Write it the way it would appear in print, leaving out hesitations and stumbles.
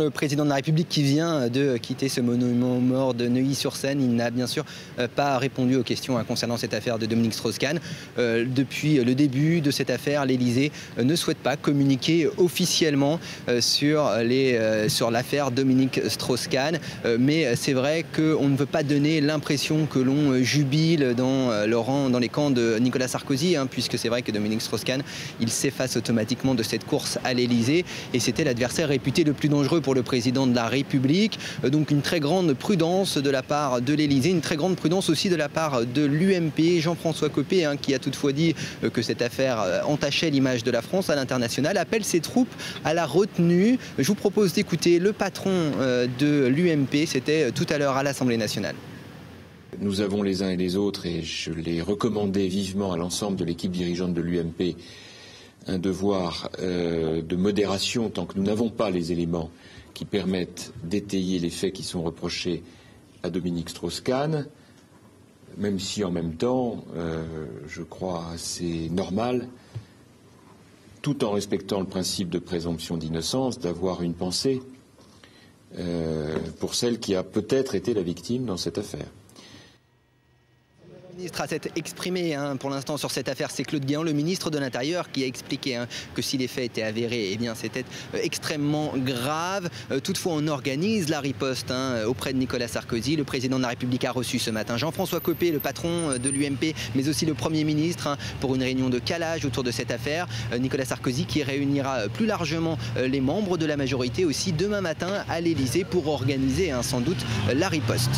Le président de la République qui vient de quitter ce monument aux morts de Neuilly-sur-Seine, il n'a bien sûr pas répondu aux questions concernant cette affaire de Dominique Strauss-Kahn. Depuis le début de cette affaire, l'Élysée ne souhaite pas communiquer officiellement sur l'affaire Dominique Strauss-Kahn. Mais c'est vrai qu'on ne veut pas donner l'impression que l'on jubile dans les camps de Nicolas Sarkozy, puisque c'est vrai que Dominique Strauss-Kahn, il s'efface automatiquement de cette course à l'Élysée et c'était l'adversaire réputé le plus dangereux pour le président de la République. Donc une très grande prudence de la part de l'Élysée, une très grande prudence aussi de la part de l'UMP. Jean-François Copé, qui a toutefois dit que cette affaire entachait l'image de la France à l'international, appelle ses troupes à la retenue. Je vous propose d'écouter le patron de l'UMP, c'était tout à l'heure à l'Assemblée nationale. Nous avons les uns et les autres, et je l'ai recommandé vivement à l'ensemble de l'équipe dirigeante de l'UMP, un devoir de modération tant que nous n'avons pas les éléments qui permettent d'étayer les faits qui sont reprochés à Dominique Strauss-Kahn, même si en même temps, je crois assez normal, tout en respectant le principe de présomption d'innocence, d'avoir une pensée pour celle qui a peut-être été la victime dans cette affaire. Le ministre s'est exprimé pour l'instant sur cette affaire, c'est Claude Guéant, le ministre de l'Intérieur, qui a expliqué que si les faits étaient avérés, eh bien c'était extrêmement grave. Toutefois, on organise la riposte auprès de Nicolas Sarkozy. Le président de la République a reçu ce matin Jean-François Copé, le patron de l'UMP, mais aussi le Premier ministre, pour une réunion de calage autour de cette affaire. Nicolas Sarkozy qui réunira plus largement les membres de la majorité aussi demain matin à l'Élysée pour organiser sans doute la riposte.